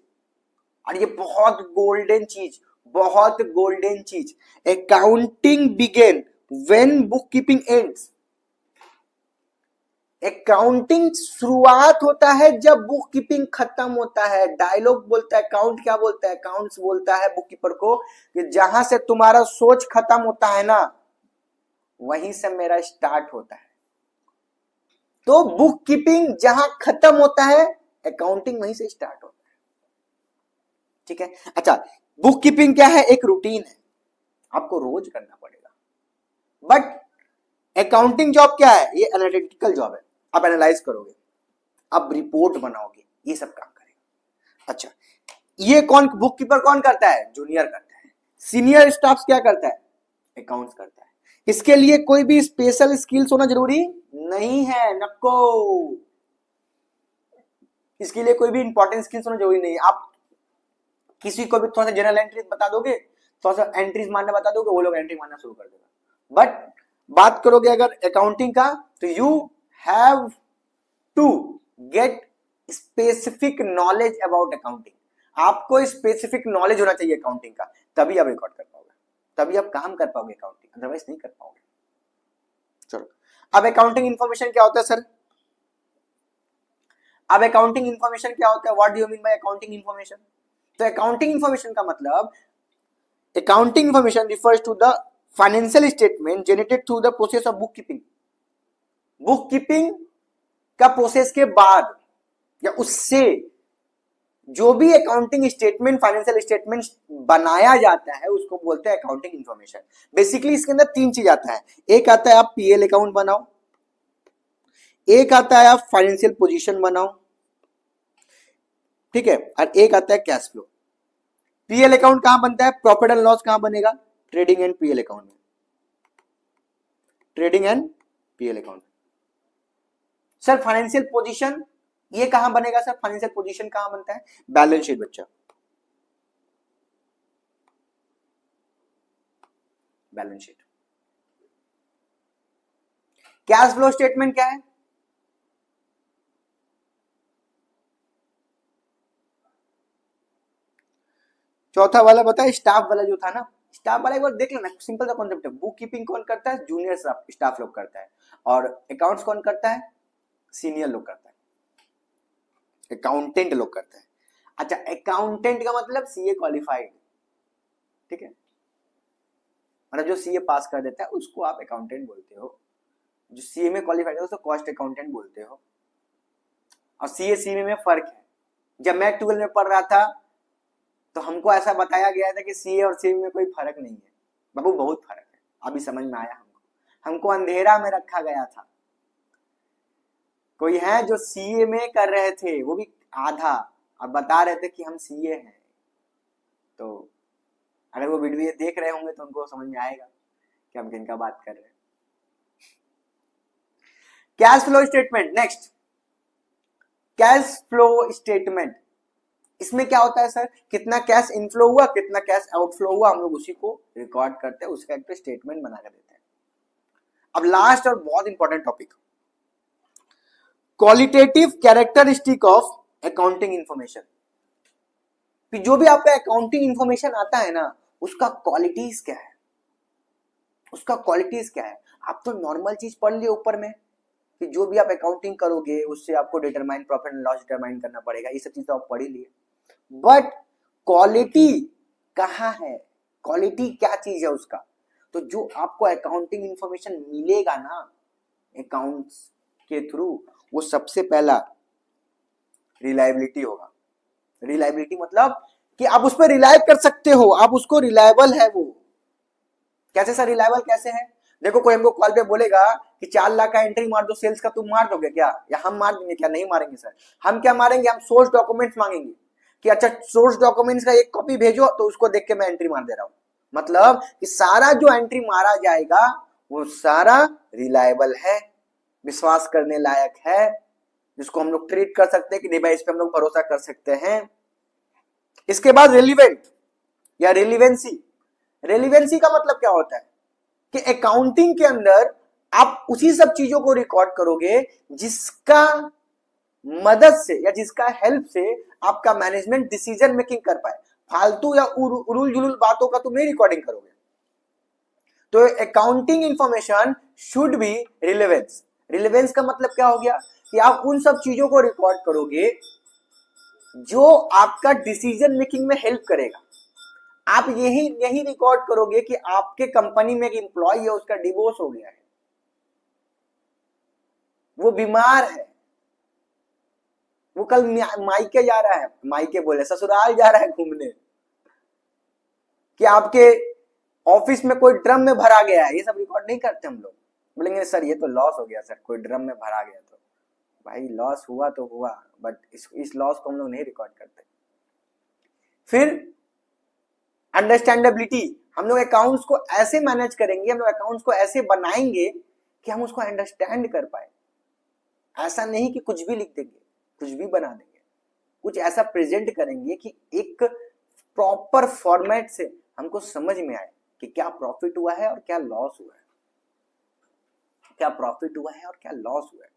और ये बहुत गोल्डन चीज, बहुत गोल्डन चीज। Accounting begin when book keeping ends. Accounting शुरुआत होता है जब बुक कीपिंग खत्म होता है। डायलॉग बोलता है, अकाउंट क्या बोलता है? अकाउंट्स बोलता है बुक कीपर को कि जहां से तुम्हारा सोच खत्म होता है ना, वहीं से मेरा स्टार्ट होता है। तो बुक कीपिंग जहां खत्म होता है, अकाउंटिंग वहीं से स्टार्ट होता है। ठीक है? अच्छा, बुक कीपिंग क्या है? एक रूटीन है, आपको रोज करना पड़ेगा। बट अकाउंटिंग जॉब क्या है? ये एनालिटिकल जॉब है। आप एनालाइज करोगे, आप रिपोर्ट बनाओगे, ये सब काम करेगा। अच्छा, ये कौन बुक कीपर कौन करता है? जूनियर करता है। सीनियर स्टाफ क्या करता है? अकाउंट्स करता है। इसके लिए कोई भी स्पेशल स्किल्स होना जरूरी नहीं है, नको। इसके लिए कोई भी इंपॉर्टेंट स्किल्स होना जरूरी नहीं है। आप किसी को भी थोड़ा सा जनरल एंट्रीज बता दोगे, थोड़ा सा एंट्रीज मारना बता दोगे, वो लोग एंट्री मारना शुरू कर देगा। बट बात करोगे अगर अकाउंटिंग का, तो you have to get specific knowledge about accounting. आपको स्पेसिफिक नॉलेज होना चाहिए अकाउंटिंग का, तभी आप रिकॉर्ड कर पाओगे, तभी आप काम कर पाओगे अकाउंटिंग, अदरवाइज नहीं कर पाओगे। चलो, अब अकाउंटिंग इंफॉर्मेशन क्या होता है सर? अब अकाउंटिंग इंफॉर्मेशन क्या होता है? What do you mean by accounting information? तो अकाउंटिंग इंफॉर्मेशन का मतलब, accounting information refers to the financial statement generated through the process of book keeping. Book keeping का प्रोसेस के बाद या उससे जो भी अकाउंटिंग स्टेटमेंट, फाइनेंशियल स्टेटमेंट बनाया जाता है उसको बोलते हैं अकाउंटिंग इंफॉर्मेशन। बेसिकली इसके अंदर तीन चीज आता है। एक आता है आप पीएल अकाउंट बनाओ, एक आता है आप फाइनेंशियल पोजीशन बनाओ, ठीक है, और एक आता है कैश फ्लो। पीएल अकाउंट कहां बनता है? प्रॉफिट एंड लॉस कहां बनेगा? ट्रेडिंग एंड पीएल अकाउंट में, trading and PL account. Sir financial position ये कहां बनेगा? सर फाइनेंशियल पोजीशन कहां बनता है? बैलेंस शीट बच्चा, balance sheet. Cash flow statement क्या है? चौथा वाला बताए, स्टाफ वाला जो था ना, स्टाफ वाला एक बार देख लेना, सिंपल सा कॉन्सेप्ट है। बुक कीपिंग कौन करता है? जूनियर स्टाफ लोग करता है, और अकाउंट्स कौन करता है? सीनियर लोग करता है, अकाउंटेंट लोग करता है। अच्छा, अकाउंटेंट का मतलब सीए क्वालिफाइड, ठीक है, मतलब जो सीए पास कर देता है उसको आप अकाउंटेंट बोलते हो, जो सीए में क्वालिफाइड है उसको कॉस्ट अकाउंटेंट बोलते हो। और सीए सीए में फर्क है। जब मैं 12 में पढ़ रहा था तो हमको ऐसा बताया गया था कि सीए और सीए में कोई फर्क नहीं है। बाबू बहुत फर्क है, अभी समझ में आया हमको अंधेरा में रखा गया था। कोई है जो सीए में कर रहे थे, वो भी आधा, और बता रहे थे कि हम सीए हैं। तो अगर वो वीडियो देख रहे होंगे तो उनको समझ में आएगा कि हम किनका बात कर रहे हैं। Cash flow statement, next cash flow statement. इसमें क्या होता है सर? कितना कैश इनफ्लो हुआ, कितना कैश आउटफ्लो हुआ, हम लोग उसी को रिकॉर्ड करते हैं, उसका एक स्टेटमेंट बना कर देते हैं। अब लास्ट और बहुत important topic, qualitative characteristic of accounting information. जो भी आपका अकाउंटिंग इंफॉर्मेशन आता है ना, उसका क्वालिटीज क्या है, उसका क्वालिटीज क्या है? आप तो नॉर्मल चीज पढ़ लिए ऊपर में कि जो भी आप अकाउंटिंग करोगे उससे आपको determine, profit and loss determine करना पड़ेगा, ये सब चीज तो आप पढ़ ही लिए। बट क्वालिटी कहाँ है? क्वालिटी क्या चीज है उसका? तो जो आपको अकाउंटिंग इंफॉर्मेशन मिलेगा ना अकाउंट्स के थ्रू, वो सबसे पहला रिलायबिलिटी होगा। रिलायबिलिटी मतलब कि आप उस पर रिलाय कर सकते हो, आप उसको रिलायबल है वो। कैसे सर रिलायबल कैसे है? देखो कोई हमको कॉल पे बोलेगा कि 4 लाख का एंट्री मार दो सेल्स का, तुम मार दोगे क्या? या हम मार देंगे क्या? नहीं मारेंगे सर। हम क्या मारेंगे? हम सोर्स डॉक्यूमेंट्स मांगेंगे कि अच्छा सोर्स डॉक्यूमेंट्स का एक कॉपी भेजो, तो उसको देख के मैं एंट्री मार दे रहा हूं। मतलब कि सारा जो एंट्री मारा जाएगा वो सारा रिलायबल है, विश्वास करने लायक है, जिसको हम लोग ट्रीट कर सकते हैं कि नहीं भाई इस पे हम लोग भरोसा कर सकते हैं। इसके बाद रेलिवेंट या रेलिवेंसी। रेलिवेंसी का मतलब क्या होता है कि अकाउंटिंग के अंदर आप उसी सब चीजों को रिकॉर्ड करोगे जिसका मदद से या जिसका हेल्प से आपका मैनेजमेंट डिसीजन मेकिंग कर पाए। फालतू या उरुल जुलूल बातों का तुम नहीं रिकॉर्डिंग करोगे। तो accounting information should be relevance. Relevance का मतलब क्या हो गया कि आप उन सब चीजों को रिकॉर्ड करोगे जो आपका डिसीजन मेकिंग में हेल्प करेगा। आप यही रिकॉर्ड करोगे कि आपके कंपनी में एक एम्प्लॉय है, उसका डिवोर्स हो गया है, वो बीमार है, वो कल मायके जा रहा है, मायके बोले ससुराल जा रहा है घूमने, कि आपके ऑफिस में कोई ड्रम में भरा गया है, ये सब रिकॉर्ड नहीं करते हम लोग। बोलेंगे सर ये तो लॉस हो गया सर, कोई ड्रम में भरा गया। तो भाई लॉस हुआ तो हुआ, बट इस लॉस को हम लोग नहीं रिकॉर्ड करते। फिर अंडरस्टैंडेबिलिटी, हम लोग अकाउंट्स को ऐसे मैनेज करेंगे, हम लोग अकाउंट्स को ऐसे बनाएंगे कि हम उसको अंडरस्टैंड कर पाए। ऐसा नहीं कि कुछ भी लिख देंगे, कुछ भी बना देंगे, कुछ ऐसा प्रेजेंट करेंगे कि एक प्रॉपर फॉर्मेट से हमको समझ में आए कि क्या प्रॉफिट हुआ है और क्या लॉस हुआ है, क्या प्रॉफिट हुआ है और क्या लॉस हुआ है,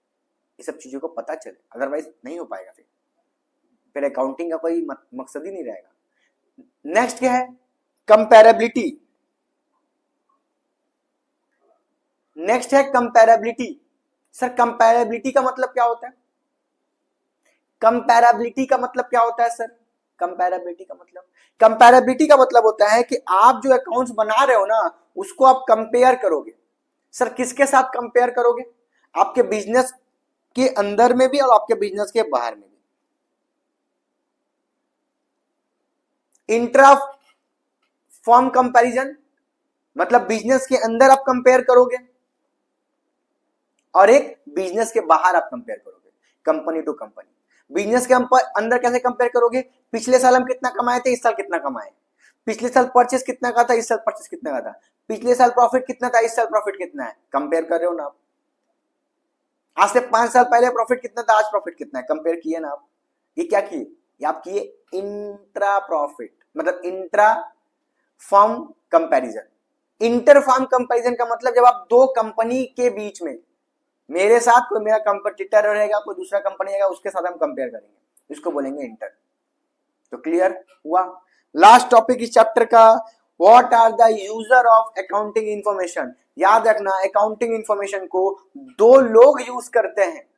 ये सब चीजों को पता चले, अदरवाइज नहीं हो पाएगा। फिर फिर अकाउंटिंग का कोई मकसद ही नहीं रहेगा। नेक्स्ट क्या है? कंपैरेबिलिटी। नेक्स्ट है कंपैरेबिलिटी। सर कंपैरेबिलिटी का मतलब क्या होता है? कंपैरेबिलिटी का मतलब क्या होता है सर? कंपैरेबिलिटी का मतलब होता है कि आप जो अकाउंट्स बना रहे हो ना, उसको आप कंपेयर करोगे। सर किसके साथ कंपेयर करोगे? आपके बिजनेस के अंदर में भी और आपके बिजनेस के बाहर में भी। इंट्रा फॉर्म कंपैरिजन मतलब बिजनेस के अंदर आप कंपेयर करोगे और एक बिजनेस के बाहर आप कंपेयर करोगे, कंपनी टू कंपनी। बिजनेस के अंदर कैसे कंपेयर करोगे? पिछले साल हम कितना कमाए थे, इस साल कितना कमाए। पिछले साल परचेस कितना का था, इस साल परचेस कितना का था। पिछले साल प्रॉफिट कितना था, इस साल प्रॉफिट कितना है। कंपेयर कर रहे हो ना आप। आज से 5 साल पहले प्रॉफिट कितना था, आज प्रॉफिट कितना है, कंपेयर किए ना आप। ये क्या किए? ये आप किए इंट्रा प्रॉफिट, मतलब intra firm comparison. Inter firm comparison का मतलब जब आप दो कंपनी के बीच में, मेरे साथ कोई मेरा कंपटीटर रहेगा, कोई दूसरा कंपनी रहेगा, उसके साथ हम कंपेयर करेंगे, इसको बोलेंगे इंटर। तो क्लियर हुआ? लास्ट टॉपिक इस चैप्टर का, what are the user of accounting information. याद रखना अकाउंटिंग इंफॉर्मेशन को दो लोग यूज करते हैं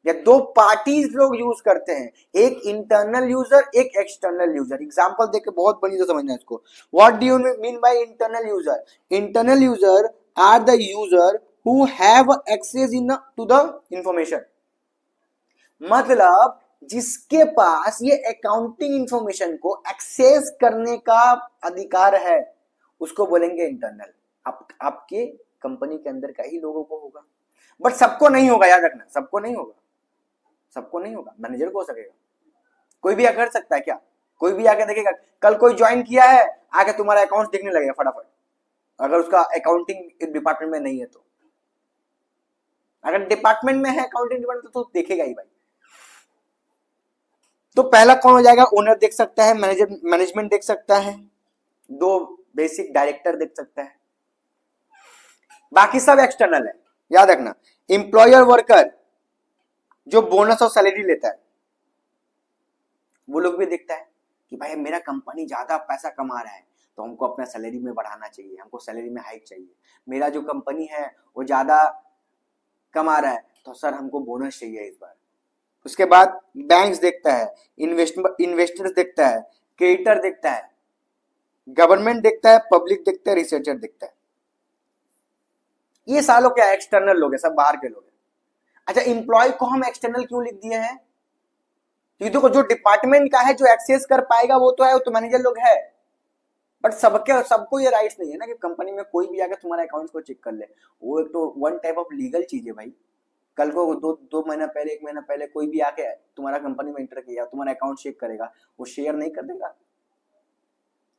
या दो पार्टीज लोग यूज करते हैं, एक इंटरनल यूजर, एक एक्सटर्नल यूजर। एग्जांपल देके बहुत बड़ी तो समझना इसको। What do you mean by internal user? Internal user are the user who have access in to the information. मतलब जिसके पास ये अकाउंटिंग इंफॉर्मेशन को एक्सेस करने का अधिकार है, उसको बोलेंगे इंटरनल। आपके कंपनी के अंदर का ही लोगों को होगा, बट सबको नहीं होगा। याद रखना सबको नहीं होगा, सबको नहीं होगा। मैनेजर को हो सकेगा, कोई भी कर सकता है क्या? कोई भी आके देखेगा। कल कोई ज्वाइन किया है, आके तुम्हारा अकाउंट देखने लगेगा फटाफट, अगर उसका अकाउंटिंग डिपार्टमेंट में नहीं है तो। अगर डिपार्टमेंट में है अकाउंटिंग डिपार्टमेंट तो देखेगा ही भाई। तो पहला कौन हो जाएगा? ओनर देख सकता है, मैनेजर मैनेजमेंट देख सकता है, दो बेसिक डायरेक्टर देख सकता है, बाकी सब एक्सटर्नल है। याद रखना एम्प्लॉयर वर्कर जो बोनस और सैलरी लेता है, वो लोग भी देखता है कि भाई मेरा कंपनी ज्यादा पैसा कमा रहा है तो हमको अपना सैलरी में बढ़ाना चाहिए, हमको सैलरी में हाइक चाहिए। मेरा जो कंपनी है वो ज्यादा कमा रहा है तो सर हमको बोनस चाहिए इस बार। उसके बाद बैंक्स देखता है, इन्वेस्टर्स देखता है, क्रेडिटर देखता है, गवर्नमेंट देखता है, पब्लिक देखता है, रिसर्चर देखता है। ये सालों क्या एक्सटर्नल लोग है, सब बाहर के लोग हैं। अच्छा इंप्लॉय को हम एक्सटर्नल क्यों लिख दिए हैं? क्योंकि देखो जो डिपार्टमेंट का है, जो एक्सेस कर पाएगा वो तो है, वो तो मैनेजर लोग है। बट सबको ये राइट्स नहीं है ना कि कंपनी में कोई भी आके तुम्हारा अकाउंट्स को चेक कर ले। वो एक तो वन टाइप ऑफ लीगल चीज है भाई। कल को दो महीना पहले, 1 महीना पहले कोई भी आके तुम्हारा कंपनी में एंटर किया, तुम्हारा अकाउंट चेक करेगा, वो शेयर नहीं कर देगा,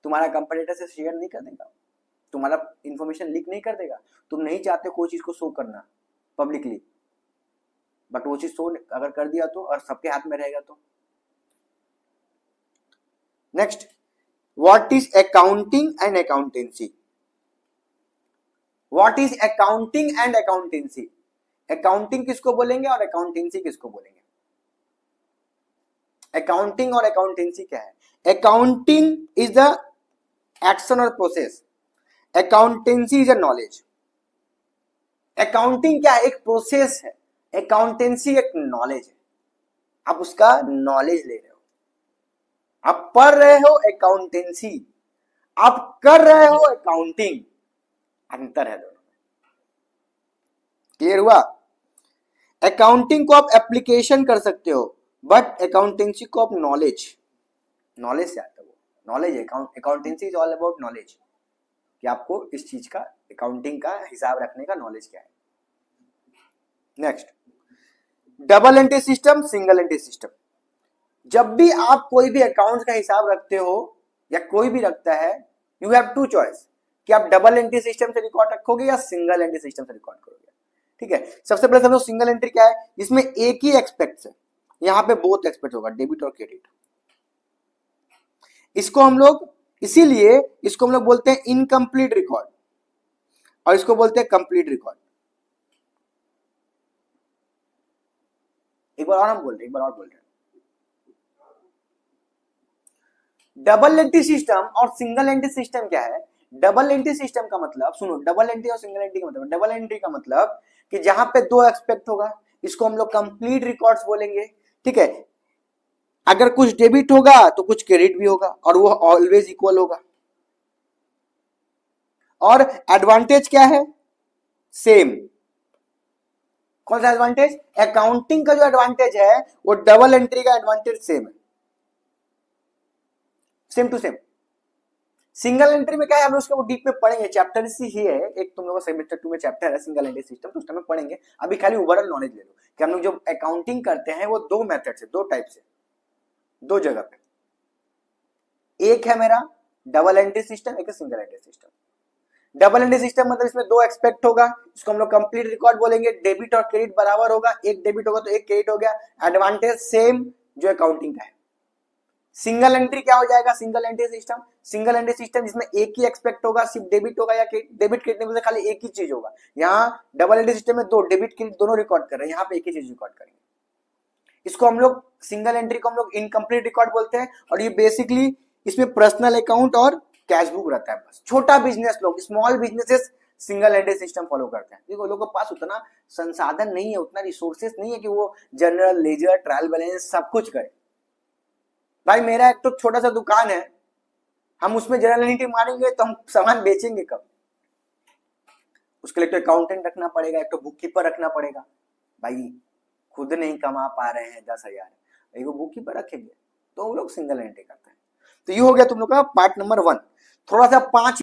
तुम्हारा कंपटीटर से शेयर नहीं कर देगा, तुम्हारा इंफॉर्मेशन लीक नहीं कर देगा। तुम नहीं चाहते कोई चीज को शो करना पब्लिकली, बट वो चीज शो अगर कर दिया तो, और सबके हाथ में रहेगा तो। Next, what is accounting and accountancy? What is accounting and accountancy? Accounting किसको बोलेंगे और अकाउंटेंसी किसको बोलेंगे? अकाउंटिंग और अकाउंटेंसी क्या है? अकाउंटिंग इज द एक्शन और process, accountancy is a knowledge. Accounting क्या है? एक प्रोसेस है, अकाउंटेंसी एक नॉलेज है। आप उसका नॉलेज ले रहे हो, आप पढ़ रहे हो अकाउंटेंसी, आप कर रहे हो अकाउंटिंग, अंतर है दोनों में। क्लियर हुआ? अकाउंटिंग को आप एप्लीकेशन कर सकते हो, बट अकाउंटेंसी को आप नॉलेज से आता है। वो नॉलेज है, accountancy is all about knowledge, कि आपको इस चीज का, अकाउंटिंग का हिसाब रखने का नॉलेज क्या है। Next, double entry system, single entry system. जब भी आप कोई भी अकाउंट का हिसाब रखते हो या कोई भी रखता है, यू हैव टू चॉइस कि आप डबल एंट्री सिस्टम से रिकॉर्ड रखोगे या सिंगल एंट्री सिस्टम से रिकॉर्ड करोगे। ठीक है, सबसे पहले समझो सिंगल एंट्री क्या है। इसमें एक ही एक्सपेक्ट है, यहां पे बोथ एक्सपेक्ट होगा, डेबिट और क्रेडिट। इसको हम लोग इसीलिए इसको हम लोग बोलते हैं इनकम्प्लीट रिकॉर्ड और इसको बोलते हैं कंप्लीट रिकॉर्ड। एक बार और हम बोल रहे हैं, एक बार और बोल रहे हैं। डबल एंट्री सिस्टम और सिंगल एंट्री सिस्टम क्या है? डबल एंट्री सिस्टम का मतलब सुनो, डबल एंट्री और सिंगल एंट्री का मतलब, डबल एंट्री का मतलब कि जहां पे दो एक्सपेक्ट होगा, इसको हम लोग कंप्लीट रिकॉर्ड्स बोलेंगे, ठीक है। अगर कुछ डेबिट होगा तो कुछ क्रेडिट भी होगा और वो ऑलवेज इक्वल होगा। और एडवांटेज क्या है? सेम। कौन सा एडवांटेज? अकाउंटिंग का जो एडवांटेज है वो डबल एंट्री का एडवांटेज सेम है, same to same. Single entry में क्या है, हम लोग उसको डीप में पढ़ेंगे, चैप्टर ही है एक, तुम लोगों का सेमेस्टर 2 में चैप्टर है सिंगल एंट्री सिस्टम, तो उस टाइम में पढ़ेंगे। अभी खाली ओवरऑल नॉलेज ले लो कि हम लोग जो अकाउंटिंग करते हैं वो दो मेथड से, दो टाइप से, दो जगह पे। एक है मेरा डबल एंट्री सिस्टम, एक है single entry system. Double entry system मतलब इसमें दो एक्सपेक्ट होगा, इसको हम लोग कंप्लीट रिकॉर्ड बोलेंगे, डेबिट और क्रेडिट बराबर होगा, एक डेबिट होगा तो एक क्रेडिट हो गया, एडवांटेज सेम जो अकाउंटिंग का है। सिंगल एंट्री क्या हो जाएगा? Single entry system, single entry system जिसमें एक ही एक्सपेक्ट होगा, सिर्फ डेबिट होगा या डेबिट क्रेडिट में खाली एक ही चीज होगा। यहाँ डबल एंट्री सिस्टम में दो डेबिट क्रेडिट दोनों रिकॉर्ड कर रहे हैं, यहाँ पे एक ही चीज रिकॉर्ड करेंगे। इसको हम लोग सिंगल एंट्री को हम लोग इनकम्प्लीट रिकॉर्ड बोलते हैं। और ये बेसिकली इसमें पर्सनल अकाउंट और कैश बुक रहता है, बस छोटा बिजनेस लोग, small businesses single entry system follow करते हैं। देखो लोगों के पास उतना संसाधन नहीं है, उतना रिसोर्सेस नहीं है कि वो जनरल लेजर ट्रायल बैलेंस सब कुछ करे। भाई मेरा एक तो छोटा सा दुकान है, हम उसमें जनरल एंट्री मारेंगे तो हम सामान बेचेंगे कब? उसके लिए तो अकाउंटेंट रखना पड़ेगा, एक तो बुक कीपर रखना पड़ेगा। भाई खुद नहीं कमा पा रहे हैं 10,000, एक बुक कीपर रखेंगे, तो हम लोग सिंगल एंट्री करते हैं। तो ये हो गया तुम लोग का पार्ट नंबर 1। थोड़ा सा 5